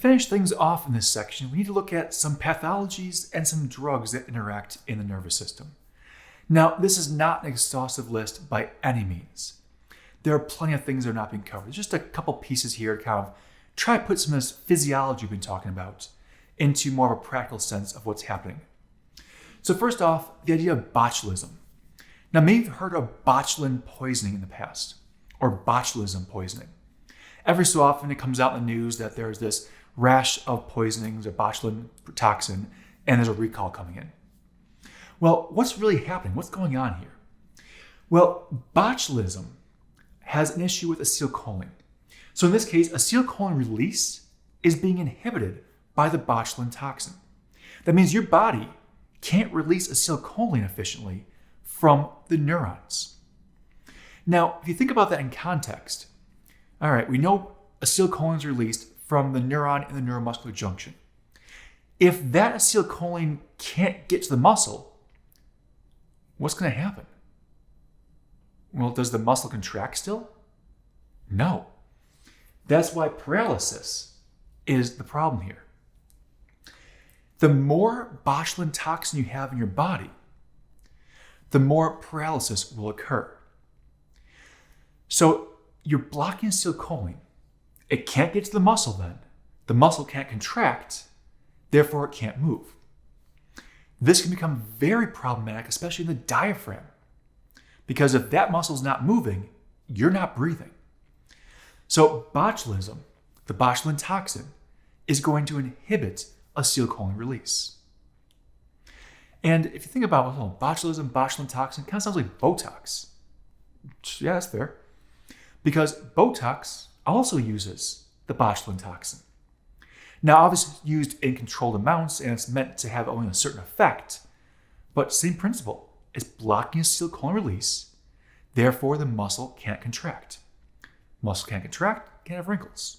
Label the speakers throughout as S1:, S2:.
S1: finish things off in this section, we need to look at some pathologies and some drugs that interact in the nervous system. Now, this is not an exhaustive list by any means. There are plenty of things that are not being covered. There's just a couple pieces here to kind of try to put some of this physiology we've been talking about into more of a practical sense of what's happening. So first off, the idea of botulism. Now, maybe you've heard of botulinum poisoning in the past, or botulism poisoning. Every so often it comes out in the news that there's this rash of poisonings of botulinum toxin, and there's a recall coming in. Well, what's really happening? What's going on here? Well, botulism has an issue with acetylcholine. So in this case, acetylcholine release is being inhibited by the botulinum toxin. That means your body can't release acetylcholine efficiently from the neurons. Now, if you think about that in context, all right, we know acetylcholine is released from the neuron in the neuromuscular junction. If that acetylcholine can't get to the muscle, what's going to happen? Well, does the muscle contract still? No. That's why paralysis is the problem here. The more botulinum toxin you have in your body, the more paralysis will occur. So you're blocking acetylcholine. It can't get to the muscle then. The muscle can't contract, therefore it can't move. This can become very problematic, especially in the diaphragm. Because if that muscle is not moving, you're not breathing. So botulism, the botulinum toxin, is going to inhibit acetylcholine release. And if you think about botulism, botulinum toxin, it kind of sounds like Botox. Yeah, that's fair. Because Botox also uses the botulinum toxin. Now, obviously, it's used in controlled amounts and it's meant to have only a certain effect, but same principle. It's blocking acetylcholine release, therefore the muscle can't contract. Muscle can't contract, can't have wrinkles.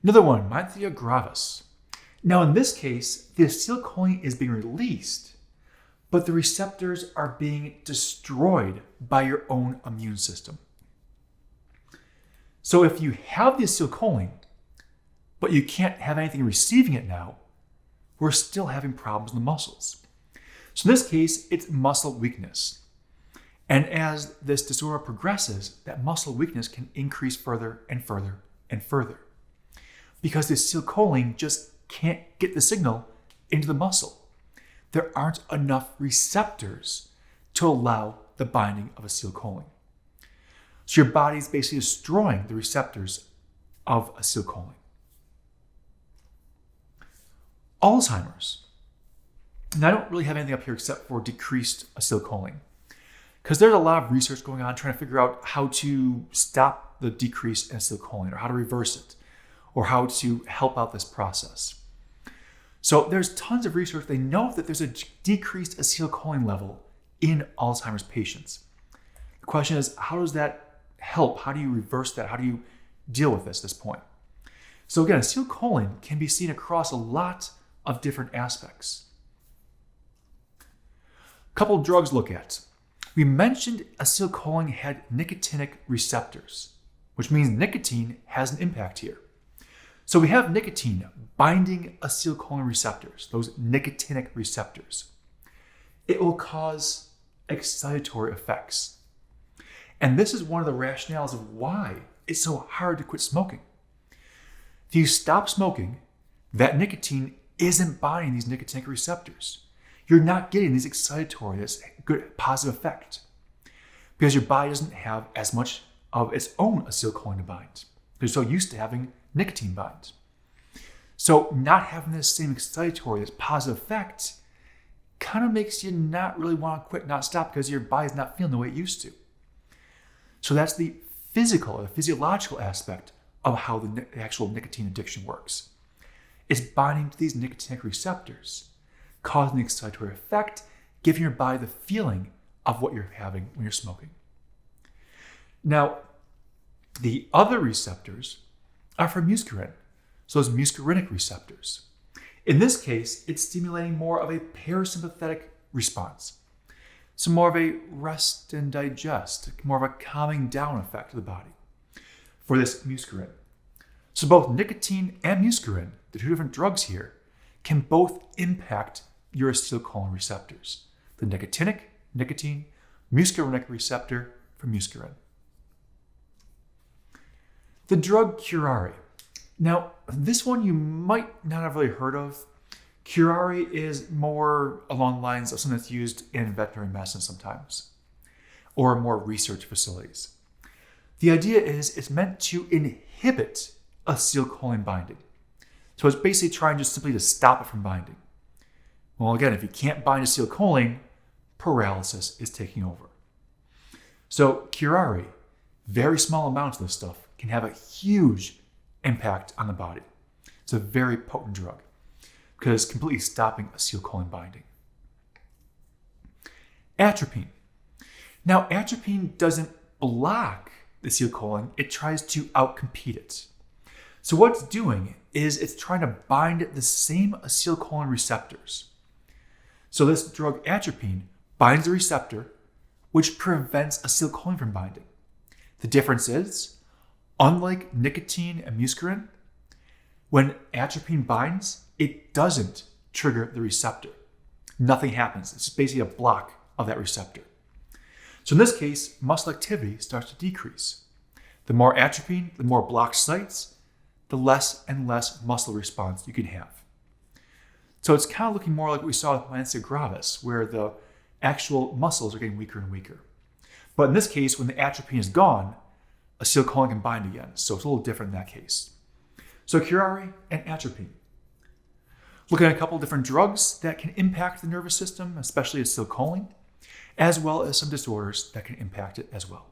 S1: Another one, myasthenia gravis. Now, in this case, the acetylcholine is being released, but the receptors are being destroyed by your own immune system. So if you have the acetylcholine, but you can't have anything receiving it now, we're still having problems in the muscles. So in this case, it's muscle weakness. And as this disorder progresses, that muscle weakness can increase further and further and further. Because the acetylcholine just can't get the signal into the muscle. There aren't enough receptors to allow the binding of acetylcholine. So your body's basically destroying the receptors of acetylcholine. Alzheimer's. Now, I don't really have anything up here except for decreased acetylcholine, because there's a lot of research going on trying to figure out how to stop the decrease in acetylcholine or how to reverse it or how to help out this process. So there's tons of research. They know that there's a decreased acetylcholine level in Alzheimer's patients. The question is, how does that help? How do you reverse that? How do you deal with this at this point? So again, acetylcholine can be seen across a lot of different aspects. A couple of drugs to look at. We mentioned acetylcholine had nicotinic receptors, which means nicotine has an impact here. So we have nicotine binding acetylcholine receptors, those nicotinic receptors. It will cause excitatory effects. And this is one of the rationales of why it's so hard to quit smoking. If you stop smoking, that nicotine isn't binding these nicotinic receptors. You're not getting these excitatory, this good positive effect, because your body doesn't have as much of its own acetylcholine to bind. They're so used to having nicotine bind. So not having this same excitatory, this positive effect, kind of makes you not really want to quit, not stop, because your body's not feeling the way it used to. So that's the physical, the physiological aspect of how the actual nicotine addiction works. It's binding to these nicotinic receptors, causing the excitatory effect, giving your body the feeling of what you're having when you're smoking. Now, the other receptors are for muscarine, so those muscarinic receptors. In this case, it's stimulating more of a parasympathetic response, so more of a rest and digest, more of a calming down effect to the body for this muscarine. So both nicotine and muscarine, the two different drugs here, can both impact your acetylcholine receptors. The nicotine, muscarinic receptor for muscarine. The drug curare. Now, this one you might not have really heard of. Curare is more along the lines of something that's used in veterinary medicine sometimes, or more research facilities. The idea is it's meant to inhibit acetylcholine binding. So it's basically trying just simply to stop it from binding. Well, again, if you can't bind acetylcholine, paralysis is taking over. So curare, very small amounts of this stuff, can have a huge impact on the body. It's a very potent drug because it's completely stopping acetylcholine binding. Atropine. Now, atropine doesn't block the acetylcholine, it tries to outcompete it. So what it's doing is it's trying to bind the same acetylcholine receptors. So this drug atropine binds the receptor, which prevents acetylcholine from binding. The difference is, unlike nicotine and muscarine, when atropine binds, it doesn't trigger the receptor. Nothing happens. It's basically a block of that receptor. So in this case, muscle activity starts to decrease. The more atropine, the more blocked sites, the less and less muscle response you can have. So it's kind of looking more like what we saw with myasthenia gravis, where the actual muscles are getting weaker and weaker. But in this case, when the atropine is gone, acetylcholine can bind again. So it's a little different in that case. So curare and atropine. Looking at a couple of different drugs that can impact the nervous system, especially acetylcholine, as well as some disorders that can impact it as well.